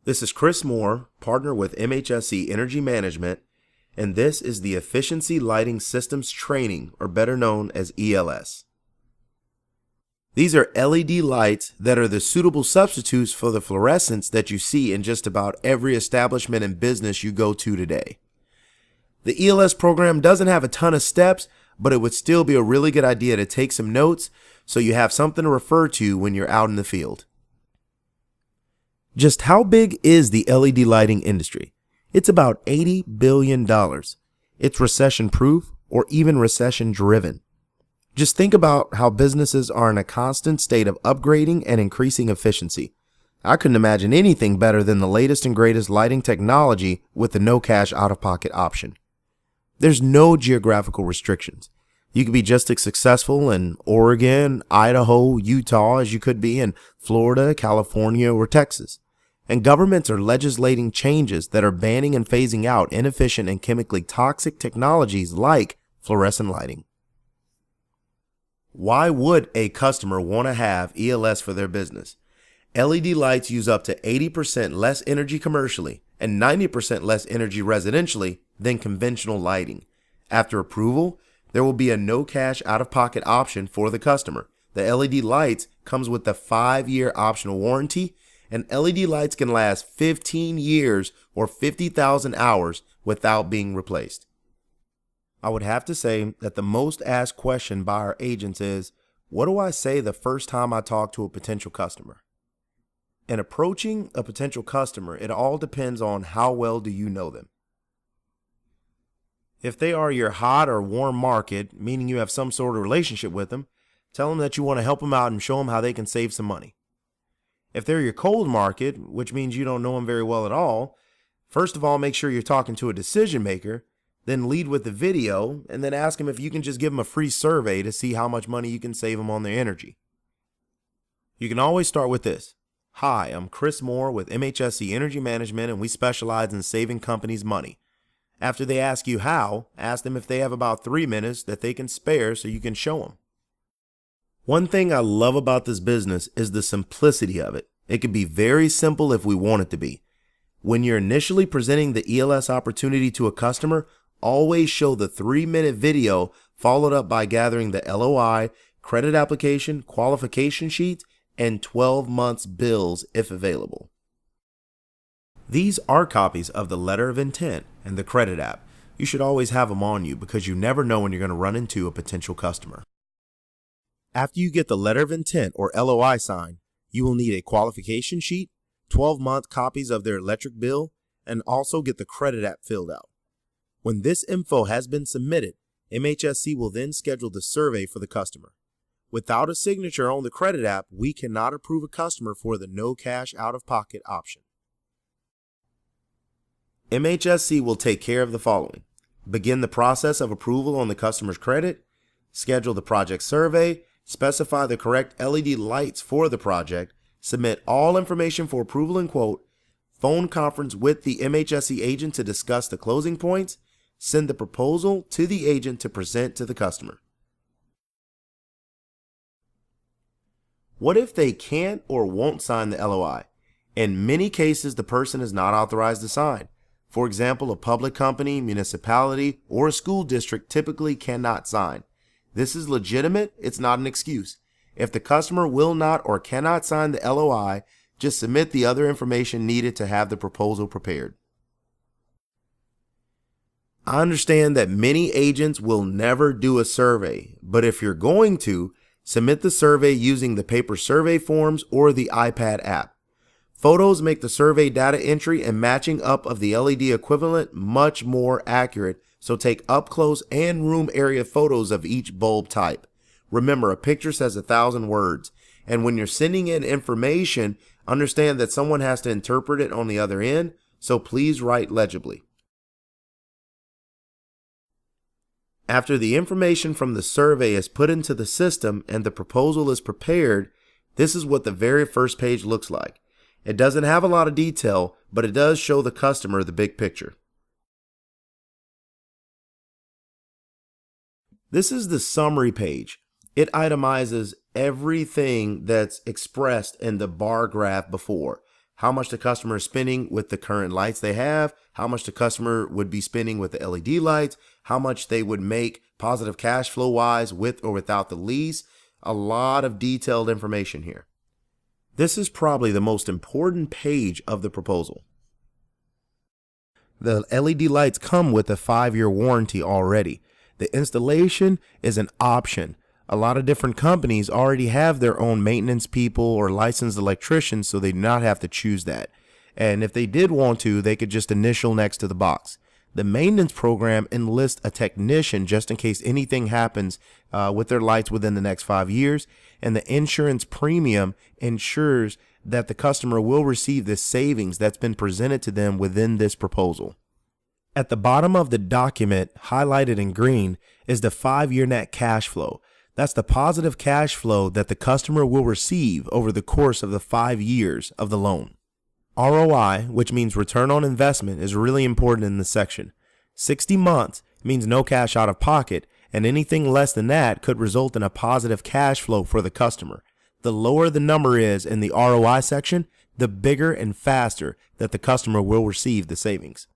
This is Chris Moore, partner with Mhsc Energy Management, and this is the Efficiency Lighting Systems Training, or better known as ELS. These are LED lights that are the suitable substitutes for the fluorescents that you see in just about every establishment and business you go to today. The ELS program doesn't have a ton of steps, but it would still be a really good idea to take some notes so you have something to refer to when you're out in the field. Just how big is the LED lighting industry? It's about $80 billion. It's recession-proof or even recession-driven. Just think about how businesses are in a constant state of upgrading and increasing efficiency. I couldn't imagine anything better than the latest and greatest lighting technology with the no cash out-of-pocket option. There's no geographical restrictions. You could be just as successful in Oregon, Idaho, Utah as you could be in Florida, California, or Texas. And governments are legislating changes that are banning and phasing out inefficient and chemically toxic technologies like fluorescent lighting. Why would a customer want to have ELS for their business? LED lights use up to 80% less energy commercially and 90% less energy residentially than conventional lighting. After approval, there will be a no cash out-of-pocket option for the customer. The LED lights comes with a 5-year optional warranty, and LED lights can last 15 years or 50,000 hours without being replaced. I would have to say that the most asked question by our agents is, what do I say the first time I talk to a potential customer? In approaching a potential customer, it all depends on how well do you know them. If they are your hot or warm market, meaning you have some sort of relationship with them, tell them that you want to help them out and show them how they can save some money. If they're your cold market, which means you don't know them very well at all, first of all, make sure you're talking to a decision maker, then lead with the video, and then ask them if you can just give them a free survey to see how much money you can save them on their energy. You can always start with this. Hi, I'm Chris Moore with Mhsc Energy Management, and we specialize in saving companies money. After they ask you how, ask them if they have about 3 minutes that they can spare so you can show them. One thing I love about this business is the simplicity of it. It can be very simple if we want it to be. When you're initially presenting the ELS opportunity to a customer, always show the 3-minute video followed up by gathering the LOI, credit application, qualification sheets, and 12 months bills if available. These are copies of the letter of intent and the credit app. You should always have them on you because you never know when you're going to run into a potential customer. After you get the letter of intent or LOI signed, you will need a qualification sheet, 12-month copies of their electric bill, and also get the credit app filled out. When this info has been submitted, Mhsc will then schedule the survey for the customer. Without a signature on the credit app, we cannot approve a customer for the no cash out-of-pocket option. Mhsc will take care of the following: begin the process of approval on the customer's credit, schedule the project survey, specify the correct LED lights for the project, submit all information for approval and quote, phone conference with the Mhsc agent to discuss the closing points, send the proposal to the agent to present to the customer. What if they can't or won't sign the LOI? In many cases, the person is not authorized to sign. For example, a public company, municipality, or a school district typically cannot sign. This is legitimate, it's not an excuse. If the customer will not or cannot sign the LOI, just submit the other information needed to have the proposal prepared. I understand that many agents will never do a survey, but if you're going to, submit the survey using the paper survey forms or the iPad app. Photos make the survey data entry and matching up of the LED equivalent much more accurate, so take up close and room area photos of each bulb type. Remember, a picture says 1,000 words, and when you're sending in information, understand that someone has to interpret it on the other end, so please write legibly. After the information from the survey is put into the system and the proposal is prepared, this is what the very first page looks like. It doesn't have a lot of detail, but it does show the customer the big picture. This is the summary page. It itemizes everything that's expressed in the bar graph before. how much the customer is spending with the current lights they have, how much the customer would be spending with the LED lights, how much they would make positive cash flow wise with or without the lease. A lot of detailed information here. This is probably the most important page of the proposal. The LED lights come with a 5-year warranty already. The installation is an option. A lot of different companies already have their own maintenance people or licensed electricians, so they do not have to choose that. And if they did want to, they could just initial next to the box. The maintenance program enlists a technician just in case anything happens with their lights within the next 5 years. And the insurance premium ensures that the customer will receive the savings that's been presented to them within this proposal. At the bottom of the document, highlighted in green, is the 5-year net cash flow. That's the positive cash flow that the customer will receive over the course of the 5 years of the loan. ROI, which means return on investment, is really important in this section. 60 months means no cash out of pocket, and anything less than that could result in a positive cash flow for the customer. The lower the number is in the ROI section, the bigger and faster that the customer will receive the savings.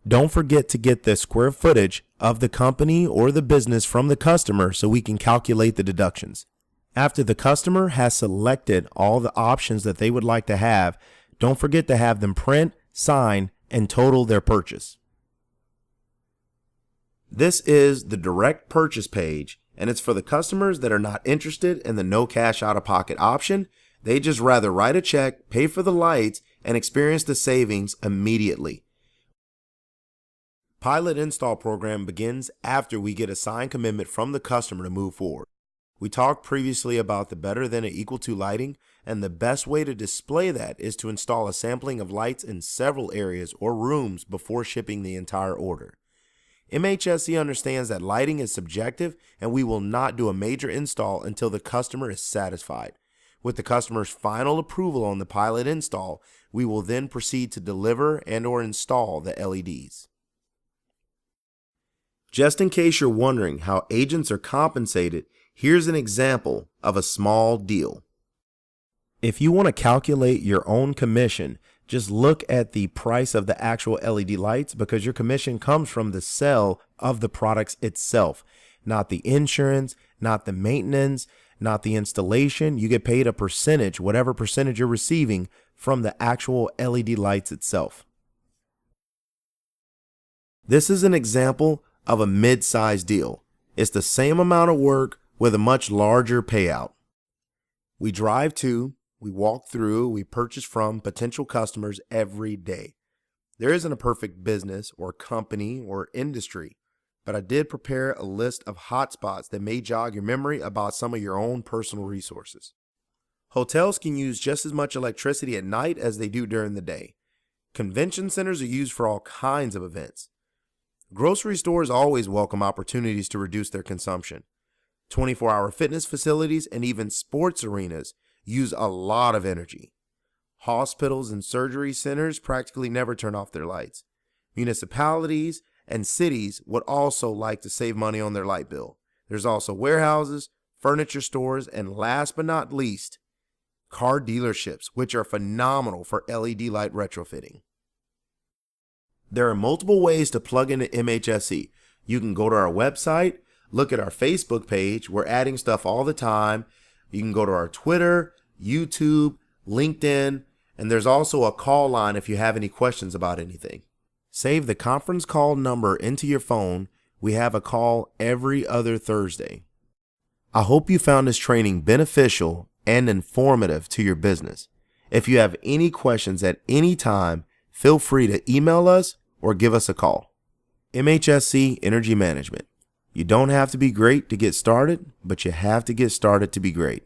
Don't forget to get the square footage of the company or the business from the customer so we can calculate the deductions. After the customer has selected all the options that they would like to have, don't forget to have them print, sign, and total their purchase. This is the direct purchase page, and it's for the customers that are not interested in the no cash out of pocket option. They just rather write a check, pay for the lights, and experience the savings immediately. Pilot install program begins after we get a signed commitment from the customer to move forward. We talked previously about the better than or equal to lighting, and the best way to display that is to install a sampling of lights in several areas or rooms before shipping the entire order. Mhsc understands that lighting is subjective, and we will not do a major install until the customer is satisfied. With the customer's final approval on the pilot install, we will then proceed to deliver and/or install the LEDs. Just in case you're wondering how agents are compensated, here's an example of a small deal. If you want to calculate your own commission, just look at the price of the actual LED lights, because your commission comes from the sale of the products itself, not the insurance, not the maintenance, not the installation. You get paid a percentage, whatever percentage you're receiving from the actual LED lights itself. This is an example of a mid-size deal. It's the same amount of work with a much larger payout. We drive to, we walk through, we purchase from potential customers every day. There isn't a perfect business or company or industry, but I did prepare a list of hotspots that may jog your memory about some of your own personal resources. Hotels can use just as much electricity at night as they do during the day. Convention centers are used for all kinds of events. Grocery stores always welcome opportunities to reduce their consumption. 24-hour fitness facilities and even sports arenas use a lot of energy. Hospitals and surgery centers practically never turn off their lights. Municipalities and cities would also like to save money on their light bill. There's also warehouses, furniture stores, and last but not least, car dealerships, which are phenomenal for LED light retrofitting. There are multiple ways to plug into Mhsc. You can go to our website, look at our Facebook page. We're adding stuff all the time. You can go to our Twitter, YouTube, LinkedIn, and there's also a call line if you have any questions about anything. Save the conference call number into your phone. We have a call every other Thursday. I hope you found this training beneficial and informative to your business. If you have any questions at any time, feel free to email us or give us a call. Mhsc Energy Management. You don't have to be great to get started, but you have to get started to be great.